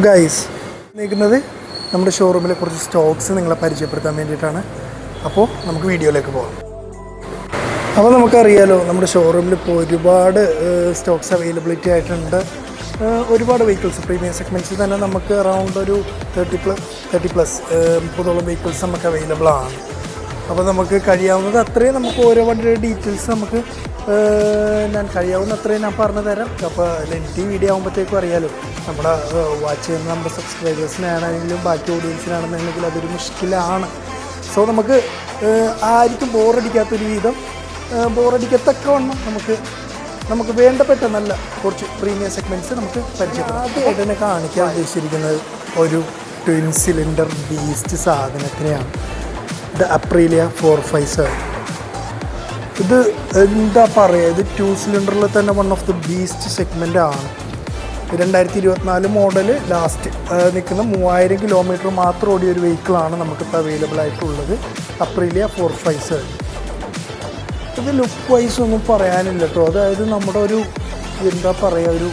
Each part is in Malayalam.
ഗൈസ് നിൽക്കുന്നത് നമ്മുടെ ഷോറൂമിലെ കുറച്ച് സ്റ്റോക്സ് നിങ്ങളെ പരിചയപ്പെടുത്താൻ വേണ്ടിയിട്ടാണ്. അപ്പോൾ നമുക്ക് വീഡിയോയിലേക്ക് പോകാം. അപ്പോൾ നമുക്കറിയാലോ നമ്മുടെ ഷോറൂമിൽ ഇപ്പോൾ ഒരുപാട് സ്റ്റോക്സ് അവൈലബിലിറ്റി ആയിട്ടുണ്ട്. ഒരുപാട് വെഹിക്കിൾസ് പ്രീമിയം സെഗ്മെൻറ്റ്സിൽ തന്നെ നമുക്ക് അറൗണ്ട് ഒരു 30+ വെഹിക്കിൾസ് നമുക്ക് അവൈലബിൾ ആണ്. അപ്പോൾ നമുക്ക് കഴിയാവുന്നത് അത്രയും നമുക്ക് ഓരോ വണ്ടിയുടെ ഡീറ്റെയിൽസ് നമുക്ക് കഴിയാവുന്ന അത്രയും ഞാൻ പറഞ്ഞു തരാം. അപ്പോൾ ലെങ്തി വീഡിയോ ആകുമ്പോഴത്തേക്കും അറിയാലോ, നമ്മുടെ വാച്ച് ചെയ്യുന്ന നമ്മുടെ സബ്സ്ക്രൈബേഴ്സിനാണെങ്കിലും ബാക്കി ഓഡിയൻസിനാണെന്നുണ്ടെങ്കിൽ അതൊരു മുഷ്കിലാണ്. സോ നമുക്ക് ആർക്കും ബോറടിക്കാത്തൊരു വിധം ബോറടിക്കത്തക്കവണ്ണം നമുക്ക് വേണ്ടപ്പെട്ട നല്ല കുറച്ച് പ്രീമിയം സെഗ്മെൻറ്റ്സ് നമുക്ക് പരിചയപ്പെടാം. ആദ്യമായിട്ട് തന്നെ കാണിക്കാൻ ഉദ്ദേശിച്ചിരിക്കുന്നത് ഒരു ട്വിൻ സിലിണ്ടർ ബീസ്റ്റ് സാധനത്തിനെയാണ്. ഇത് അപ്രീലിയ 457. ഇത് എന്താ പറയുക, ഇത് 2 സിലിണ്ടറിൽ തന്നെ one of the beast segment ആണ്. 2024 മോഡൽ ലാസ്റ്റ് നിൽക്കുന്ന 3000 കിലോമീറ്റർ മാത്രം ഓടിയ ഒരു വെഹിക്കിളാണ് നമുക്കിപ്പോൾ അവൈലബിൾ ആയിട്ടുള്ളത്, അപ്രീലിയ 457. ഇത് ലുക്ക് വൈസ് ഒന്നും പറയാനില്ല കേട്ടോ. അതായത് നമ്മുടെ ഒരു എന്താ പറയുക, ഒരു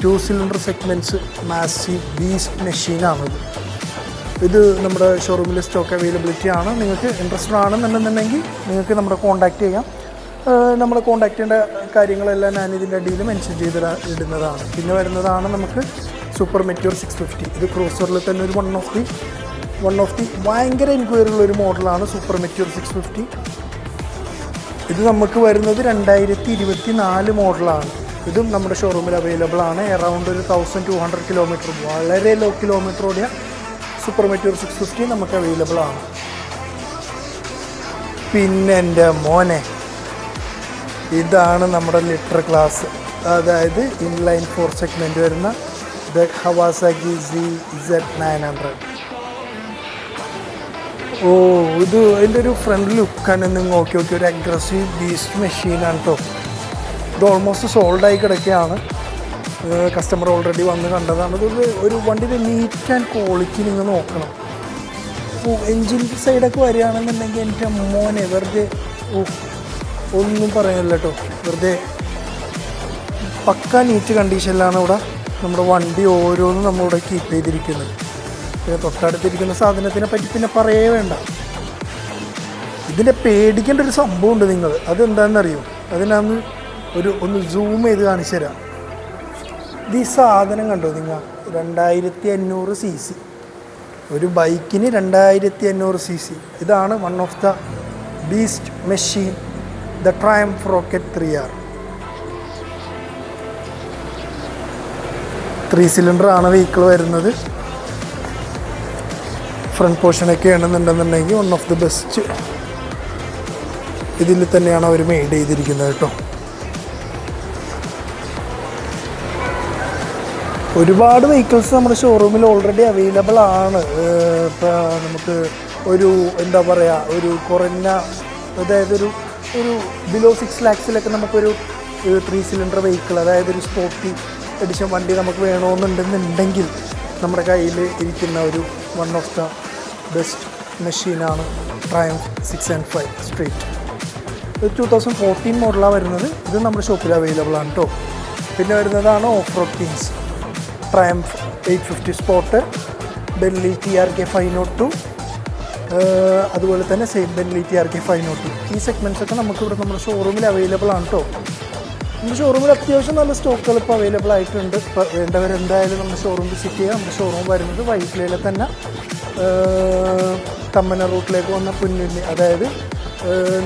2 സിലിണ്ടർ സെഗ്മെൻറ്റ്സ് മാസീവ് ബീസ്റ്റ് മെഷീനാണിത്. ഇത് നമ്മുടെ ഷോറൂമിൽ സ്റ്റോക്ക് അവൈലബിലിറ്റി ആണ്. നിങ്ങൾക്ക് ഇൻട്രസ്റ്റഡ് ആണെന്നുണ്ടെന്നുണ്ടെങ്കിൽ നിങ്ങൾക്ക് നമ്മുടെ കോൺടാക്റ്റ് ചെയ്യാം. നമ്മൾ കോൺടാക്ട് ചെയ്യേണ്ട കാര്യങ്ങളെല്ലാം ഞാനിതിൻ്റെ അടിയിൽ മെൻഷൻ ഇടുന്നതാണ്. പിന്നെ വരുന്നതാണ് നമുക്ക് സൂപ്പർ മെറ്റ്യോർ 650. ഇത് ക്രൂസറിൽ തന്നെ ഒരു വൺ ഓഫ് ദി ഭയങ്കര എൻക്വയറി ഉള്ളൊരു മോഡലാണ് സൂപ്പർ മെറ്റ്യോർ 650. ഇത് നമുക്ക് വരുന്നത് 2024 മോഡലാണ്. ഇതും നമ്മുടെ ഷോറൂമിൽ അവൈലബിൾ ആണ്. അറൗണ്ട് ഒരു 1200 കിലോമീറ്റർ, വളരെ ലോ കിലോമീറ്റർ ഓടിയ സൂപ്പർ മെറ്റ്യോർ 650 നമുക്ക് അവൈലബിൾ ആണ്. പിന്നെ എൻ്റെ മോനെ, ഇതാണ് നമ്മുടെ ലിറ്റർ ക്ലാസ്, അതായത് ഇൻലൈൻ 4 സെഗ്മെൻറ്റ് വരുന്ന ദ കവാസാക്കി ZZ900. ഇത് അതിൻ്റെ ഒരു ഫ്രണ്ട് ലുക്കാണ്. നിങ്ങൾ നോക്കി ഒരു അഗ്രസീവ് ബീസ്റ്റ് മെഷീനാണ് കേട്ടോ. ഇത് ഓൾമോസ്റ്റ് സോൾഡായി കിടക്കുകയാണ്. കസ്റ്റമർ ഓൾറെഡി വന്ന് കണ്ടതാണ്. ഇത് ഒരു വണ്ടിയുടെ നീറ്റ് ആൻഡ് ക്വാളിറ്റി നിങ്ങൾ നോക്കണം. എൻജിൻ സൈഡൊക്കെ വരികയാണെന്നുണ്ടെങ്കിൽ എൻ്റെ മോനെ വെറുതെ ഒന്നും പറയാനില്ല കേട്ടോ. വെറുതെ പക്ക നീറ്റ് കണ്ടീഷനിലാണ് ഇവിടെ നമ്മുടെ വണ്ടി ഓരോന്നും നമ്മളിവിടെ കീപ്പ് ചെയ്തിരിക്കുന്നത്. പിന്നെ തൊട്ടടുത്തിരിക്കുന്ന സാധനത്തിനെ പറ്റി പിന്നെ പറയേ വേണ്ട. ഇതിൻ്റെ പേടിക്കേണ്ട ഒരു സംഭവമുണ്ട് നിങ്ങൾ, അതെന്താണെന്നറിയോ? അതിനകത്ത് ഒന്ന് സൂം ചെയ്ത് കാണിച്ചു തരാം. ഇത് ഈ സാധനം കണ്ടോ നിങ്ങൾ? 2500 cc, ഒരു ബൈക്കിന് 2500 cc. ഇതാണ് one of the beast machine, the Triumph Rocket 3R. 3 cylinder ആണ് വെഹിക്കിൾ വരുന്നത്. ഫ്രണ്ട് പോർഷനൊക്കെ ആണെന്നുണ്ടെന്നുണ്ടെങ്കിൽ വൺ ഓഫ് ദി ബെസ്റ്റ് ഇതിൽ തന്നെയാണ് അവർ മെയ്ഡ് ചെയ്തിരിക്കുന്നത് കേട്ടോ. ഒരുപാട് വെഹിക്കിൾസ് നമ്മുടെ ഷോറൂമിൽ ഓൾറെഡി അവൈലബിൾ ആണ്. ഇപ്പോൾ നമുക്ക് ഒരു എന്താ പറയുക, ഒരു കുറഞ്ഞ, അതായത് ഒരു ബിലോ 6 lakhs നമുക്കൊരു 3 സിലിണ്ടർ വെഹിക്കിൾ, അതായത് ഒരു സ്പോർട്ടി എഡിഷൻ വണ്ടി നമുക്ക് വേണമെന്നുണ്ടെന്നുണ്ടെങ്കിൽ നമ്മുടെ കയ്യിൽ ഇരിക്കുന്ന ഒരു വൺ ഓഫ് ദ ബെസ്റ്റ് മെഷീനാണ് ട്രയംഫ് 605 സ്ട്രീറ്റ്. ഇത് 2014 മോഡലാണ് വരുന്നത്. ഇത് നമ്മുടെ ഷോപ്പിൽ അവൈലബിൾ ആണ് കേട്ടോ. പിന്നെ വരുന്നതാണ് off road Kings triumph 850 spot, ബെൻലി TRK 502, അതുപോലെ തന്നെ സെയിം ബെൻലി TRK 502. ഈ സെഗ്മെൻറ്റ്സൊക്കെ നമുക്കിവിടെ നമ്മുടെ ഷോറൂമിൽ അവൈലബിൾ ആണ് കേട്ടോ. നമ്മുടെ ഷോറൂമിൽ അത്യാവശ്യം നല്ല സ്റ്റോക്കുകൾ ഇപ്പോൾ അവൈലബിൾ ആയിട്ടുണ്ട്. ഇപ്പോൾ വേണ്ടവരെന്തായാലും നമ്മുടെ ഷോറൂം വിസിറ്റ് ചെയ്യുക. നമ്മുടെ ഷോറൂം വരുന്നത് വൈറ്റിലയിലെ തന്നെ തമ്മന റൂട്ടിലേക്ക് വന്ന പുന്നിൽ, അതായത്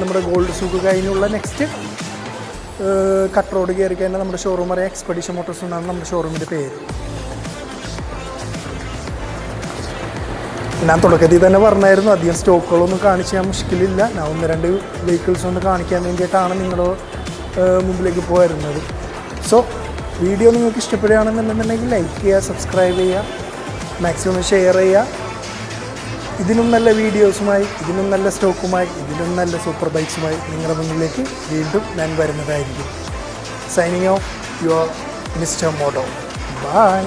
നമ്മുടെ ഗോൾഡ് സൂക്ക് കഴിഞ്ഞുള്ള നെക്സ്റ്റ് കട്ട് റോഡ് കയറി കഴിഞ്ഞാൽ നമ്മുടെ ഷോറൂം അറിയാം. എക്സ്പെഡിഷൻ മോട്ടോഴ്സ് എന്നാണ് നമ്മുടെ ഷോറൂമിൻ്റെ പേര്. ഞാൻ തുടക്കത്തിൽ തന്നെ പറഞ്ഞായിരുന്നു, അധികം സ്റ്റോക്കുകളൊന്നും കാണിച്ചാൽ മുഷ്കിലില്ല. ഞാൻ 1-2 വെഹിക്കിൾസ് ഒന്ന് കാണിക്കാൻ വേണ്ടിയിട്ടാണ് നിങ്ങളുടെ മുമ്പിലേക്ക് പോയിരുന്നത്. സോ വീഡിയോ നിങ്ങൾക്ക് ഇഷ്ടപ്പെടുകയാണെന്നുണ്ടെന്നുണ്ടെങ്കിൽ ലൈക്ക് ചെയ്യുക, സബ്സ്ക്രൈബ് ചെയ്യുക, മാക്സിമം ഷെയർ ചെയ്യുക. ഇതിനും നല്ല വീഡിയോസുമായി, ഇതിനും നല്ല സ്റ്റോക്കുമായി, ഇതിനും നല്ല സൂപ്പർ ബൈക്സുമായി നിങ്ങളുടെ മുന്നിലേക്ക് വീണ്ടും ഞാൻ വരുന്നതായിരിക്കും. Signing off your mister Moto. By.